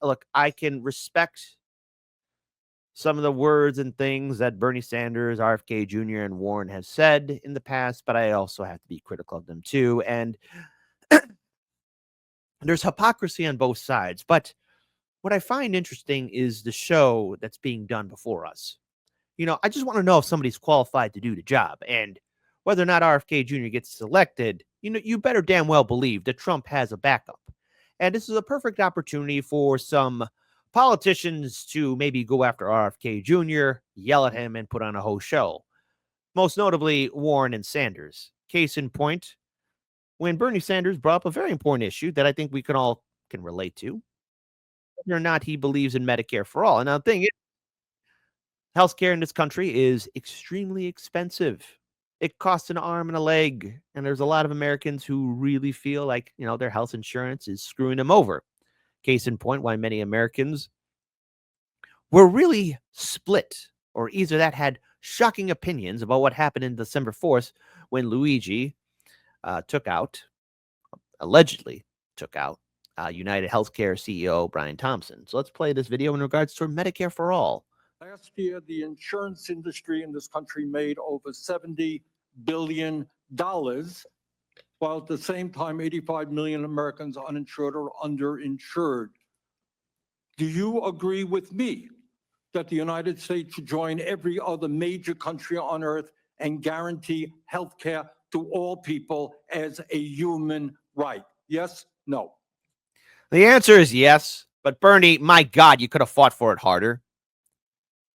look, I can respect some of the words and things that Bernie Sanders, RFK Jr., and Warren have said in the past, but I also have to be critical of them too. And there's hypocrisy on both sides. But what I find interesting is the show that's being done before us. I just want to know if somebody's qualified to do the job. And whether or not RFK Jr. gets selected, you better damn well believe that Trump has a backup. And this is a perfect opportunity for some politicians to maybe go after RFK Jr., yell at him, and put on a whole show. Most notably, Warren and Sanders. Case in point, when Bernie Sanders brought up a very important issue that I think we can relate to, whether or not he believes in Medicare for all. And now the thing is, healthcare in this country is extremely expensive. It costs an arm and a leg. And there's a lot of Americans who really feel like, their health insurance is screwing them over. Case in point, why many Americans were really split, or either that had shocking opinions about what happened in December 4th when Luigi allegedly took out United Healthcare CEO Brian Thompson. So let's play this video in regards to Medicare for all. Last year, the insurance industry in this country made over $70 billion, while at the same time, 85 million Americans are uninsured or underinsured. Do you agree with me that the United States should join every other major country on earth and guarantee health care to all people as a human right? Yes? No? The answer is yes. But Bernie, my God, you could have fought for it harder.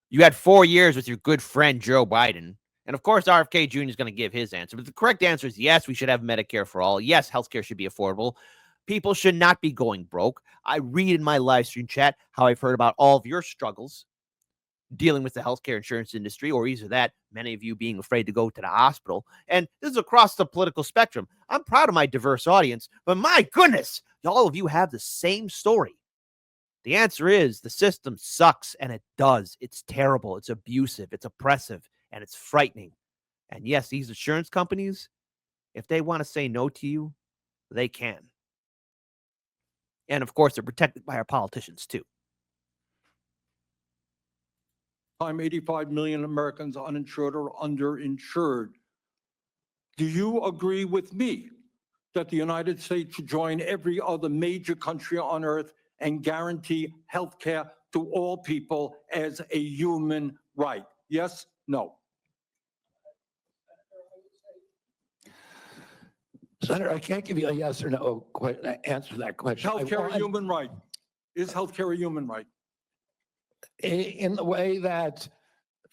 You had 4 years with your good friend Joe Biden. And of course, RFK Jr. is going to give his answer. But the correct answer is yes, we should have Medicare for all. Yes, healthcare should be affordable. People should not be going broke. I read in my live stream chat how I've heard about all of your struggles dealing with the healthcare insurance industry, or either that, many of you being afraid to go to the hospital. And this is across the political spectrum. I'm proud of my diverse audience, but my goodness, all of you have the same story. The answer is the system sucks, and it does. It's terrible. It's abusive. It's oppressive, and it's frightening. And yes, these insurance companies, if they want to say no to you, they can. And of course, they're protected by our politicians too. 85 million Americans are uninsured or underinsured. Do you agree with me that the United States should join every other major country on earth and guarantee health care to all people as a human right? Yes? No? Senator, I can't give you a yes or no answer to that question. Health care a human right? Is health care a human right? In the way that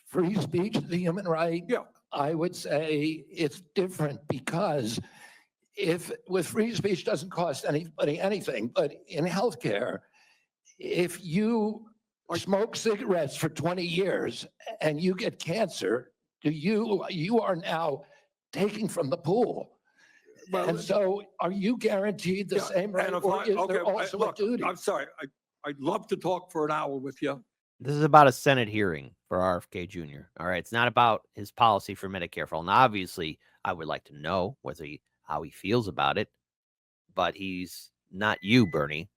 free speech is a human right, Yeah. I would say it's different, because if with free speech doesn't cost anybody anything, but in healthcare, if you smoke cigarettes for 20 years and you get cancer, you are now taking from the pool. Well, and so are you guaranteed the same right, or is there also a duty? I'm sorry. I'd love to talk for an hour with you. This is about a Senate hearing for RFK Jr. All right. It's not about his policy for Medicare for all. Now, obviously, I would like to know how he feels about it, but he's not you, Bernie.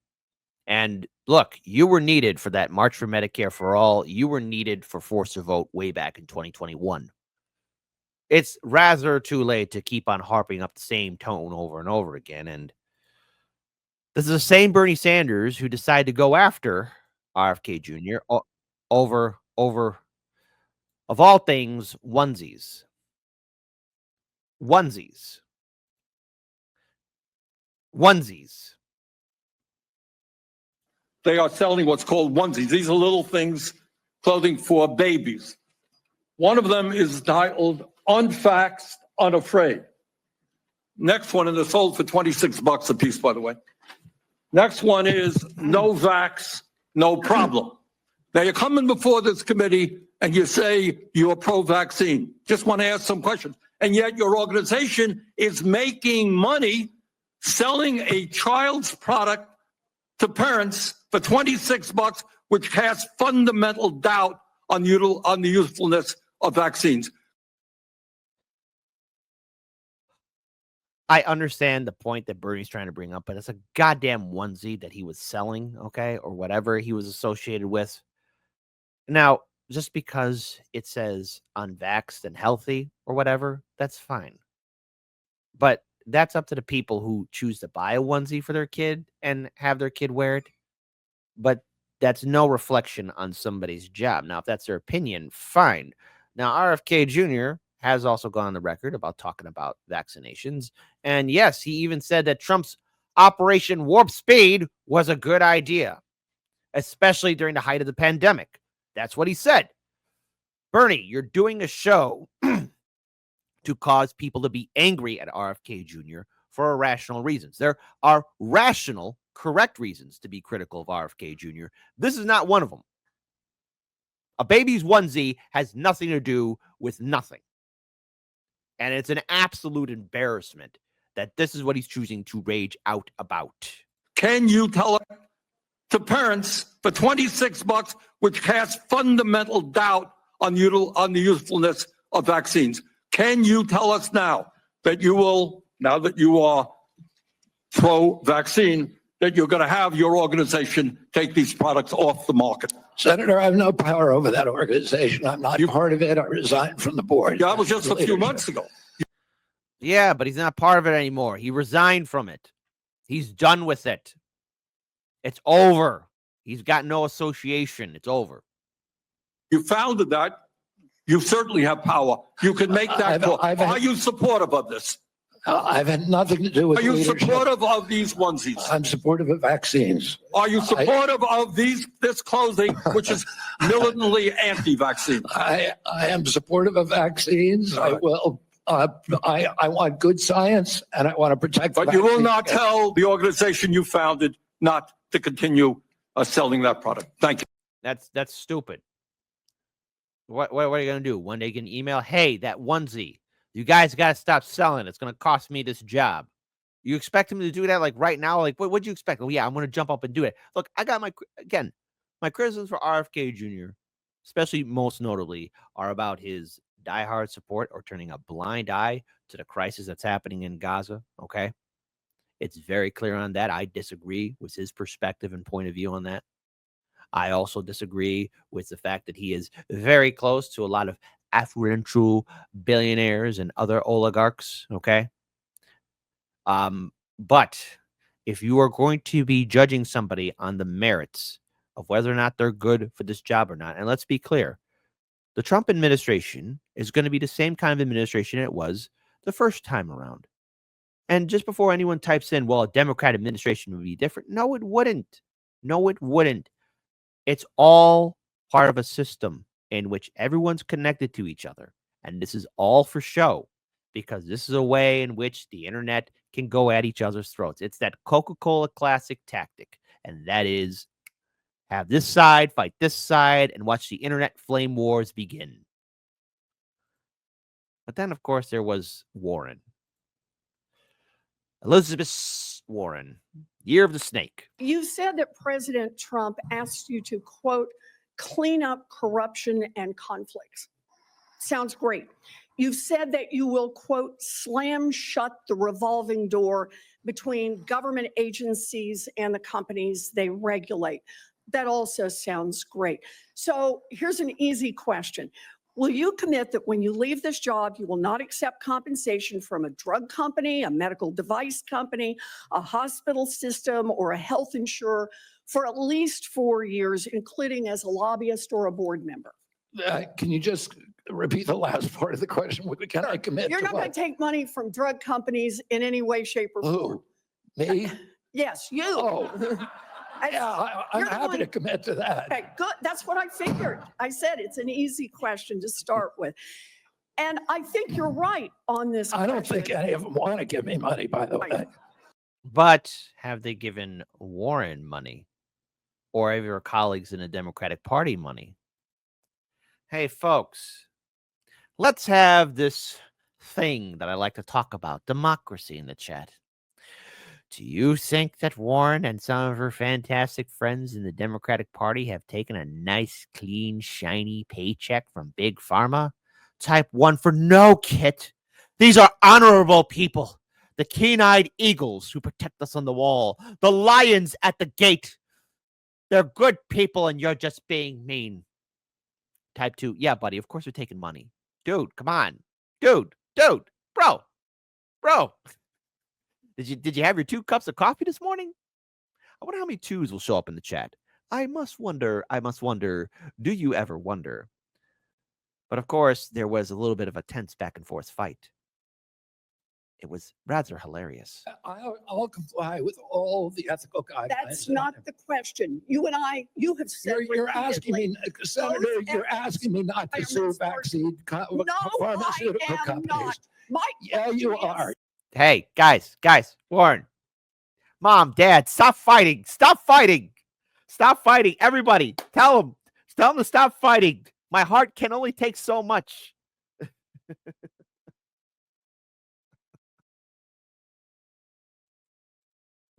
And look, you were needed for that March for Medicare for all. You were needed for force of vote way back in 2021. It's rather too late to keep on harping up the same tone over and over again. And this is the same Bernie Sanders who decided to go after RFK Jr. over, of all things, onesies. Onesies. They are selling what's called onesies. These are little things, clothing for babies. One of them is titled Unfaxed, Unafraid. Next one, and they're sold for $26 a piece, by the way. Next one is No Vax, No Problem. Now you're coming before this committee and you say you're pro-vaccine. Just want to ask some questions. And yet your organization is making money selling a child's product to parents for $26, which casts fundamental doubt on the usefulness of vaccines. I understand the point that Bernie's trying to bring up, but it's a goddamn onesie that he was selling, okay, or whatever he was associated with. Now, just because it says unvaxxed and healthy or whatever, that's fine. But that's up to the people who choose to buy a onesie for their kid and have their kid wear it. But that's no reflection on somebody's job. Now, if that's their opinion, fine. Now, RFK Jr. has also gone on the record about talking about vaccinations. And yes, he even said that Trump's Operation Warp Speed was a good idea, especially during the height of the pandemic. That's what he said. Bernie, you're doing a show to cause people to be angry at RFK Jr. for irrational reasons. There are rational, correct reasons to be critical of RFK Jr. This is not one of them. A baby's onesie has nothing to do with nothing. And it's an absolute embarrassment that this is what he's choosing to rage out about. Can you tell it to parents for $26, which casts fundamental doubt on the usefulness of vaccines? Can you tell us now that you will, now that you are pro-vaccine, that you're going to have your organization take these products off the market? Senator, I have no power over that organization. I'm not part of it. I resigned from the board. That was just a few months ago. Yeah, but he's not part of it anymore. He resigned from it. He's done with it. It's over. He's got no association. It's over. You founded that. You certainly have power. You can make that call. Are you supportive of this? I've had nothing to do with Are you leadership. supportive of these onesies? I'm supportive of vaccines. Are you supportive of this clothing, which is militantly anti-vaccine? I am supportive of vaccines. I will. I want good science, and I want to protect. But you will not tell the organization you founded not to continue selling that product. Thank you. That's stupid. What are you going to do? One day you can email, hey, that onesie, you guys got to stop selling. It's going to cost me this job. You expect him to do that like right now? Like, what'd you expect? Oh, yeah, I'm going to jump up and do it. Look, I got my criticisms for RFK Jr., especially most notably, are about his diehard support or turning a blind eye to the crisis that's happening in Gaza, okay? It's very clear on that. I disagree with his perspective and point of view on that. I also disagree with the fact that he is very close to a lot of affluential billionaires and other oligarchs, okay? But if you are going to be judging somebody on the merits of whether or not they're good for this job or not, and let's be clear, the Trump administration is going to be the same kind of administration it was the first time around. And just before anyone types in, well, a Democrat administration would be different. No, it wouldn't. No, it wouldn't. It's all part of a system in which everyone's connected to each other. And this is all for show because this is a way in which the internet can go at each other's throats. It's that Coca-Cola classic tactic. And that is have this side fight this side and watch the internet flame wars begin. But then, of course, there was Warren. Elizabeth Warren, Year of the Snake. You said that President Trump asked you to, quote, clean up corruption and conflicts. Sounds great. You've said that you will, quote, slam shut the revolving door between government agencies and the companies they regulate. That also sounds great. So here's an easy question. Will you commit that when you leave this job, you will not accept compensation from a drug company, a medical device company, a hospital system, or a health insurer for at least 4 years, including as a lobbyist or a board member? Can you just repeat the last part of the question? Can I commit You're to not going to take money from drug companies in any way, shape, or form. Who? Me? Yes, you. Oh. Yeah, I'm happy to commit to that. Okay, good. That's what I figured. I said it's an easy question to start with. And I think you're right on this. I don't think any of them want to give me money, by the way. But have they given Warren money? Or have your colleagues in the Democratic Party money? Hey, folks, let's have this thing that I like to talk about, democracy, in the chat. Do you think that Warren and some of her fantastic friends in the Democratic Party have taken a nice, clean, shiny paycheck from Big Pharma? Type 1 for no, Kit. These are honorable people. the keen-eyed eagles who protect us on the wall, the lions at the gate. They're good people and you're just being mean. Type 2, yeah, buddy, of course we're taking money. Dude, come on. Dude, bro. Did you have your 2 cups of coffee this morning? I wonder how many 2s will show up in the chat. I must wonder, do you ever wonder? But of course, there was a little bit of a tense back and forth fight. It was rather hilarious. I'll comply with all the ethical guidelines. That's not the question. You have said You're asking me, repeatedly, Senator, those you're asking me not to sue vaccine No, pharmaceutical I am companies. not. My Yeah, you question is- are. Hey, guys, Warren, Mom, Dad, stop fighting. Everybody, tell them to stop fighting. My heart can only take so much.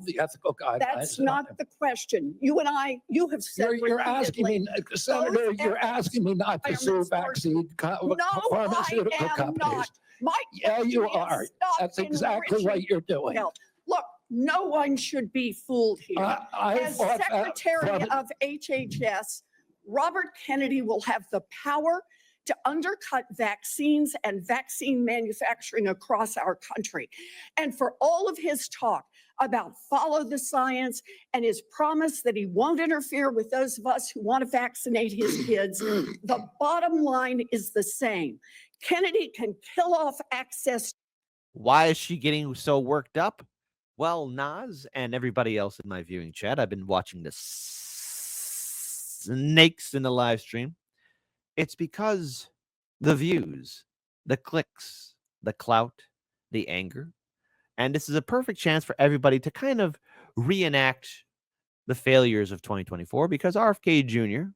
The ethical guidelines. That's not the question. You have said You're asking me, repeatedly, Senator, you're efforts asking me not to sue vaccine No, pharmaceutical I am companies. not. My Yeah, you question is are. stop That's exactly what enriching you're doing. health. Look, no one should be fooled here. I As fought that Secretary from- of HHS, Robert Kennedy will have the power to undercut vaccines and vaccine manufacturing across our country. And for all of his talk about follow the science and his promise that he won't interfere with those of us who want to vaccinate his kids, the bottom line is the same. Kennedy can kill off access. Why is she getting so worked up? Well, Nas and everybody else in my viewing chat, I've been watching the snakes in the live stream. It's because the views, the clicks, the clout, the anger, and this is a perfect chance for everybody to kind of reenact the failures of 2024 because RFK Jr.,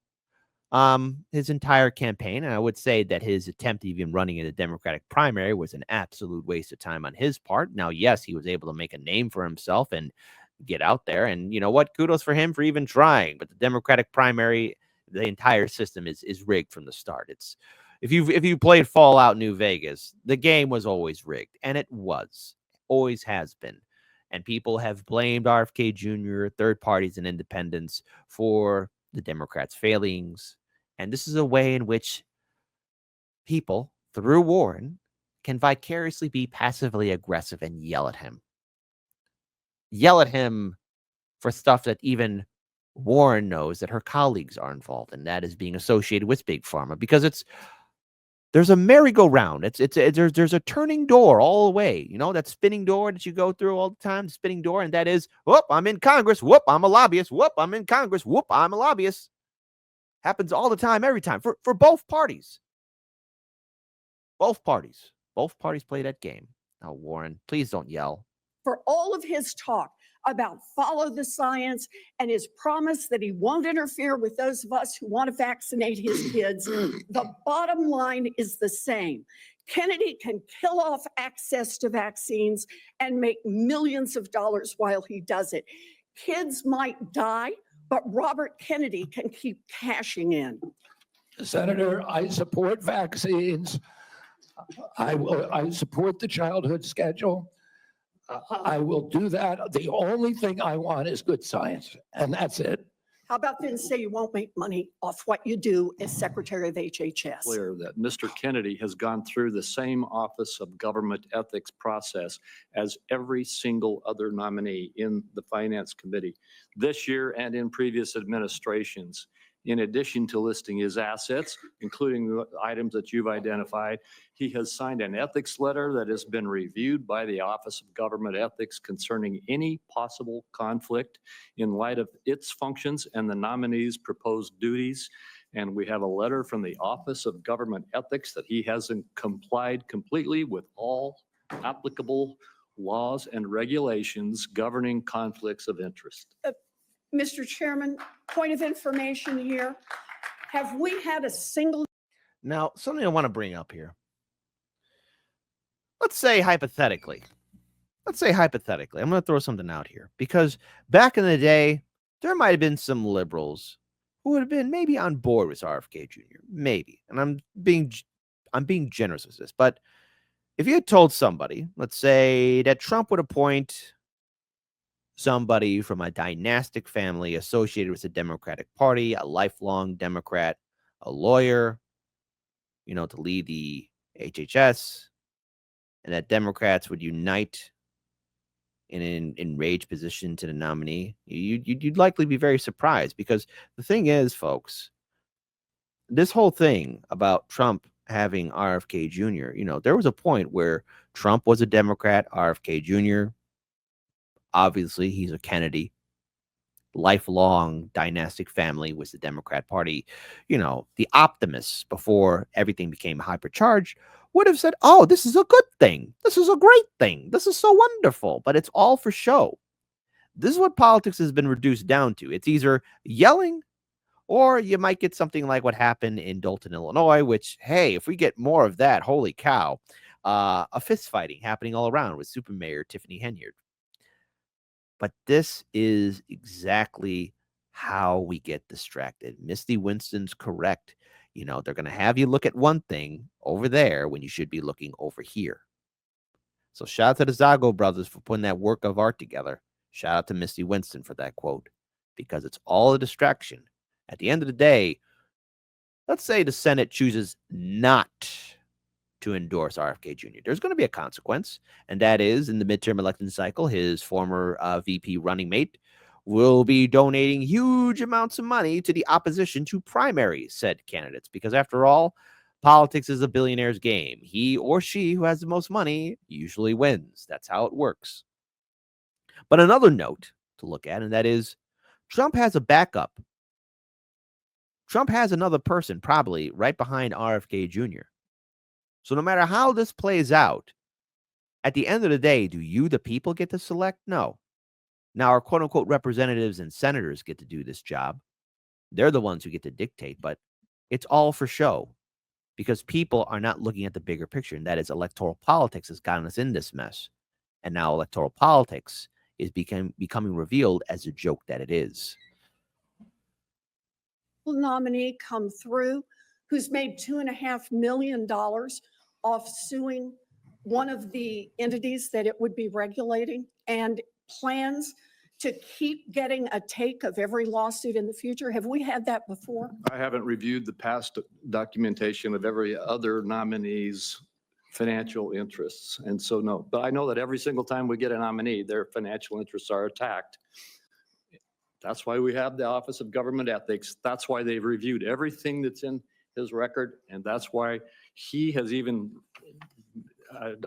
his entire campaign, and I would say that his attempt even running in the Democratic primary was an absolute waste of time on his part. Now, yes, he was able to make a name for himself and get out there, and you know what? Kudos for him for even trying. But the Democratic primary, the entire system is rigged from the start. It's if you played Fallout New Vegas, the game was always rigged, and it always has been. And people have blamed RFK Jr., third parties, and independents for the Democrats' failings. And this is a way in which people, through Warren, can vicariously be passively aggressive and yell at him. Yell at him for stuff that even Warren knows that her colleagues are involved in. That is being associated with Big Pharma because there's a merry-go-round. There's a turning door all the way. You know, that spinning door that you go through all the time, the spinning door, and that is, whoop, I'm in Congress. Whoop, I'm a lobbyist. Whoop, I'm in Congress. Whoop, I'm a lobbyist. Happens all the time, every time, for both parties. Both parties play that game. Now, Warren, please don't yell. For all of his talk about follow the science and his promise that he won't interfere with those of us who want to vaccinate his kids, the bottom line is the same. Kennedy can kill off access to vaccines and make millions of dollars while he does it. Kids might die, but Robert Kennedy can keep cashing in. Senator, I support vaccines. I support the childhood schedule. I will do that. The only thing I want is good science, and that's it. How about then say you won't make money off what you do as Secretary of HHS? Clear that Mr. Kennedy has gone through the same Office of Government Ethics process as every single other nominee in the Finance Committee this year and in previous administrations. In addition to listing his assets, including the items that you've identified, he has signed an ethics letter that has been reviewed by the Office of Government Ethics concerning any possible conflict in light of its functions and the nominee's proposed duties. And we have a letter from the Office of Government Ethics that he hasn't complied completely with all applicable laws and regulations governing conflicts of interest. Mr. Chairman, point of information here. Have we had a single? Now, something I want to bring up here. Let's say hypothetically, I'm going to throw something out here because back in the day, there might have been some liberals who would have been maybe on board with RFK Jr. Maybe. And I'm being generous with this, but if you had told somebody, let's say, that Trump would appoint somebody from a dynastic family associated with the Democratic Party, a lifelong Democrat, a lawyer, to lead the HHS, and that Democrats would unite in an enraged position to the nominee, you'd likely be very surprised, because the thing is, folks, this whole thing about Trump having RFK Jr., there was a point where Trump was a Democrat, RFK Jr., obviously he's a Kennedy, lifelong dynastic family was the Democrat Party. The optimists before everything became hypercharged would have said, oh, this is a good thing. This is a great thing. This is so wonderful. But it's all for show. This is what politics has been reduced down to. It's either yelling, or you might get something like what happened in Dalton, Illinois, which, hey, if we get more of that, holy cow, a fist fighting happening all around with Super Mayor Tiffany Henyard. But this is exactly how we get distracted. Misty Winston's correct. They're going to have you look at one thing over there when you should be looking over here. So shout out to the Zago brothers for putting that work of art together. Shout out to Misty Winston for that quote, because it's all a distraction. At the end of the day, let's say the Senate chooses not to endorse RFK Jr. There's going to be a consequence, and that is in the midterm election cycle, his former VP running mate will be donating huge amounts of money to the opposition to primary said candidates, because after all, politics is a billionaire's game. He or she who has the most money usually wins. That's how it works. But another note to look at, and that is Trump has a backup. Trump has another person probably right behind RFK Jr. So no matter how this plays out, at the end of the day, do you, the people, get to select? No. Now, our quote unquote representatives and senators get to do this job. They're the ones who get to dictate, but it's all for show, because people are not looking at the bigger picture. And that is, electoral politics has gotten us in this mess. And now electoral politics is becoming revealed as a joke that it is. Nominee come through who's made $2.5 million off suing one of the entities that it would be regulating, and plans to keep getting a take of every lawsuit in the future. Have we had that before? I haven't reviewed the past documentation of every other nominee's financial interests. And so, no, but I know that every single time we get a nominee, their financial interests are attacked. That's why we have the Office of Government Ethics. That's why they've reviewed everything that's in his record. And that's why he has even,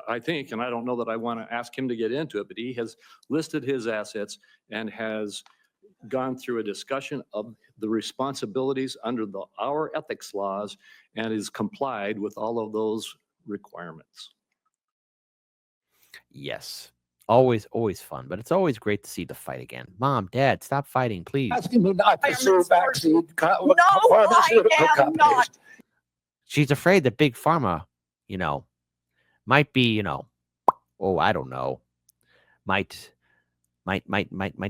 I think, and I don't know that I want to ask him to get into it, but he has listed his assets and has gone through a discussion of the responsibilities under our ethics laws and is complied with all of those requirements. Yes. Always fun, but it's always great to see the fight again. Mom, Dad, stop fighting, please. Asking you not to sue vaccine No, pharmaceutical I am companies. not. She's afraid that Big Pharma, might be, I don't know, might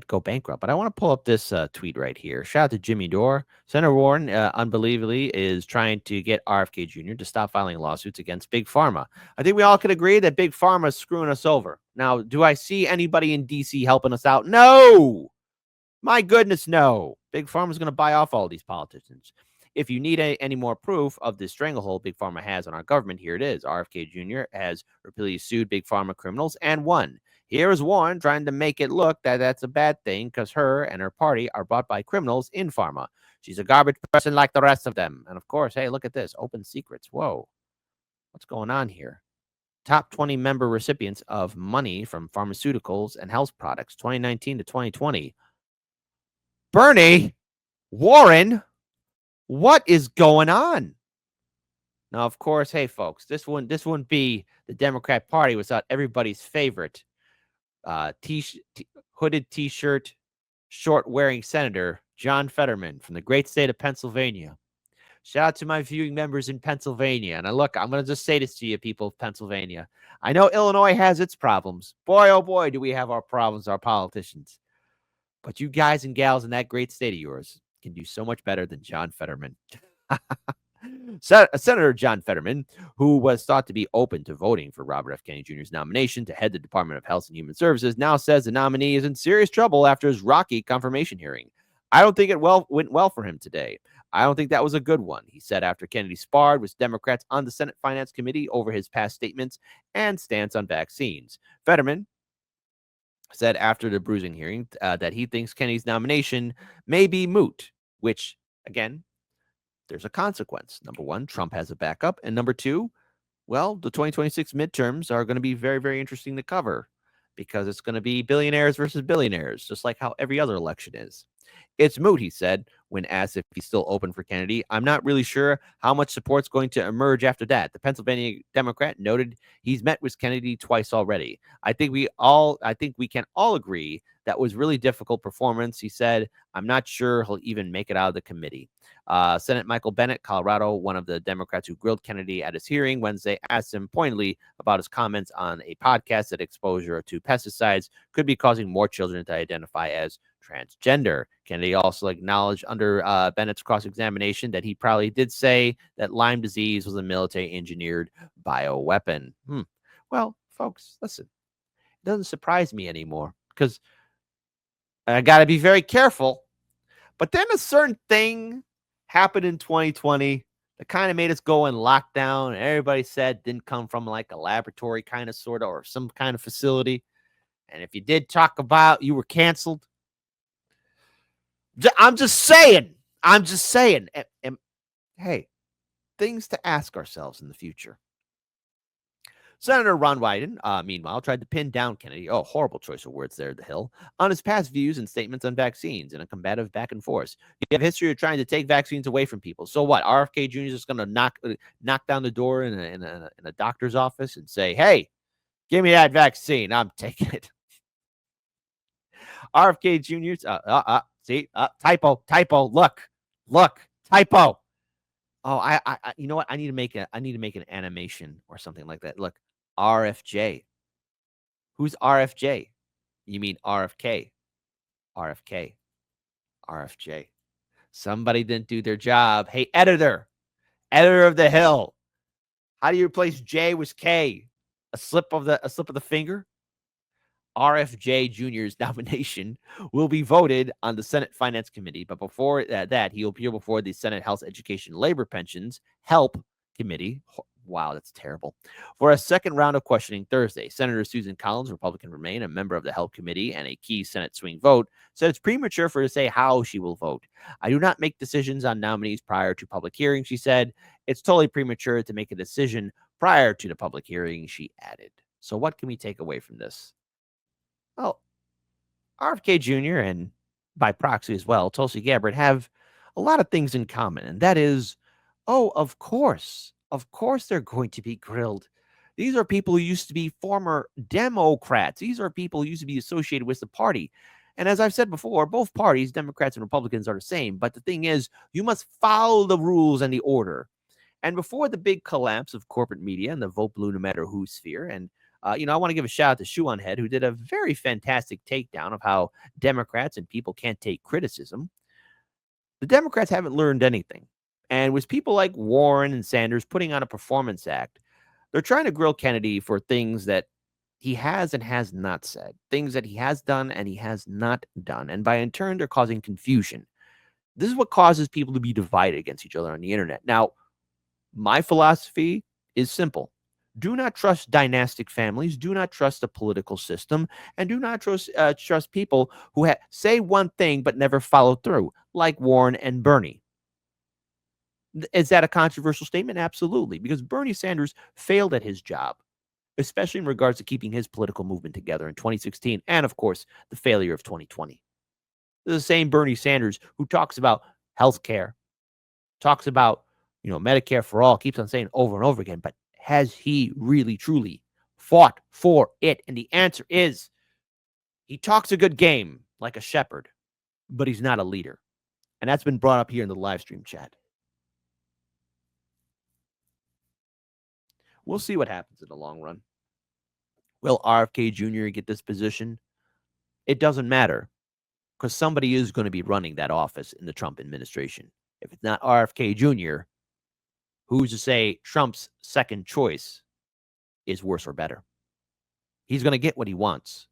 go bankrupt. But I want to pull up this tweet right here. Shout out to Jimmy Dore. Senator Warren, unbelievably, is trying to get RFK Jr. to stop filing lawsuits against Big Pharma. I think we all can agree that Big Pharma is screwing us over. Now, do I see anybody in D.C. helping us out? No. My goodness, no. Big Pharma is going to buy off all these politicians. If you need any more proof of the stranglehold Big Pharma has on our government, here it is. RFK Jr. has repeatedly sued Big Pharma criminals and won. Here is Warren trying to make it look that that's a bad thing because her and her party are bought by criminals in pharma. She's a garbage person like the rest of them. And of course, hey, look at this. Open secrets. Whoa. What's going on here? Top 20 member recipients of money from pharmaceuticals and health products, 2019 to 2020. Bernie, Warren, what is going on? Now, of course, hey, folks, this wouldn't be the Democrat Party without everybody's favorite hooded T-shirt, short-wearing Senator John Fetterman from the great state of Pennsylvania. Shout out to my viewing members in Pennsylvania. And I'm going to just say this to you, people of Pennsylvania. I know Illinois has its problems. Boy, oh boy, do we have our problems, our politicians. But you guys and gals in that great state of yours can do so much better than John Fetterman. Senator John Fetterman, who was thought to be open to voting for Robert F. Kennedy Jr.'s nomination to head the Department of Health and Human Services, now says the nominee is in serious trouble after his rocky confirmation hearing. I don't think it went well for him today. I don't think that was a good one, he said after Kennedy sparred with Democrats on the Senate Finance Committee over his past statements and stance on vaccines. Fetterman said after the bruising hearing that he thinks Kennedy's nomination may be moot, which, again, there's a consequence. Number one, Trump has a backup. And number two, well, the 2026 midterms are going to be very, very interesting to cover because it's going to be billionaires versus billionaires, just like how every other election is. It's moot, he said, when asked if he's still open for Kennedy. I'm not really sure how much support's going to emerge after that. The Pennsylvania Democrat noted he's met with Kennedy twice already. I think we can all agree that was really difficult performance. He said, I'm not sure he'll even make it out of the committee. Senate Michael Bennet, Colorado, one of the Democrats who grilled Kennedy at his hearing Wednesday, asked him pointedly about his comments on a podcast that exposure to pesticides could be causing more children to identify as transgender. Kennedy also acknowledged under Bennett's cross-examination that he probably did say that Lyme disease was a military-engineered bioweapon. Well, folks, listen, it doesn't surprise me anymore because I got to be very careful. But then a certain thing happened in 2020 that kind of made us go in lockdown. And everybody said didn't come from like a laboratory kind of sort of or some kind of facility. And if you did talk about, you were canceled. I'm just saying. And hey, things to ask ourselves in the future. Senator Ron Wyden, meanwhile, tried to pin down Kennedy, horrible choice of words there, the Hill, on his past views and statements on vaccines in a combative back and forth. You have a history of trying to take vaccines away from people. So what? RFK Jr. is just going to knock down the door in a doctor's office and say, hey, give me that vaccine. I'm taking it. RFK Jr.'s, typo, look, typo. Oh, I you know what? I need to make an animation or something like that. Look, RFJ. Who's RFJ? You mean RFK? RFK. RFJ. Somebody didn't do their job. Hey, editor of the Hill. How do you replace J with K? A slip of the finger? RFJ Jr.'s nomination will be voted on the Senate Finance Committee, but before that, he'll appear before the Senate Health, Education, Labor, Pensions, HELP Committee. Wow, that's terrible. For a second round of questioning Thursday, Senator Susan Collins, Republican Remain, a member of the HELP Committee and a key Senate swing vote, said it's premature for her to say how she will vote. I do not make decisions on nominees prior to public hearing, she said. It's totally premature to make a decision prior to the public hearing, she added. So what can we take away from this? Well, RFK Jr. and by proxy as well, Tulsi Gabbard have a lot of things in common. And that is, of course they're going to be grilled. These are people who used to be former Democrats. These are people who used to be associated with the party. And as I've said before, both parties, Democrats and Republicans, are the same. But the thing is, you must follow the rules and the order. And before the big collapse of corporate media and the vote blue no matter who sphere, and I want to give a shout out to Shoe on Head, who did a very fantastic takedown of how Democrats and people can't take criticism. The Democrats haven't learned anything. And with people like Warren and Sanders putting on a performance act, they're trying to grill Kennedy for things that he has and has not said, things that he has done and he has not done. And by in turn, they're causing confusion. This is what causes people to be divided against each other on the internet. Now, my philosophy is simple. Do not trust dynastic families. Do not trust the political system. And do not trust people who say one thing but never follow through, like Warren and Bernie. Is that a controversial statement? Absolutely, because Bernie Sanders failed at his job, especially in regards to keeping his political movement together in 2016 and, of course, the failure of 2020. This is the same Bernie Sanders who talks about health care, talks about Medicare for all, keeps on saying over and over again, but has he really, truly fought for it? And the answer is he talks a good game like a shepherd, but he's not a leader. And that's been brought up here in the live stream chat. We'll see what happens in the long run. Will RFK Jr. get this position? It doesn't matter because somebody is going to be running that office in the Trump administration. If it's not RFK Jr., who's to say Trump's second choice is worse or better? He's going to get what he wants.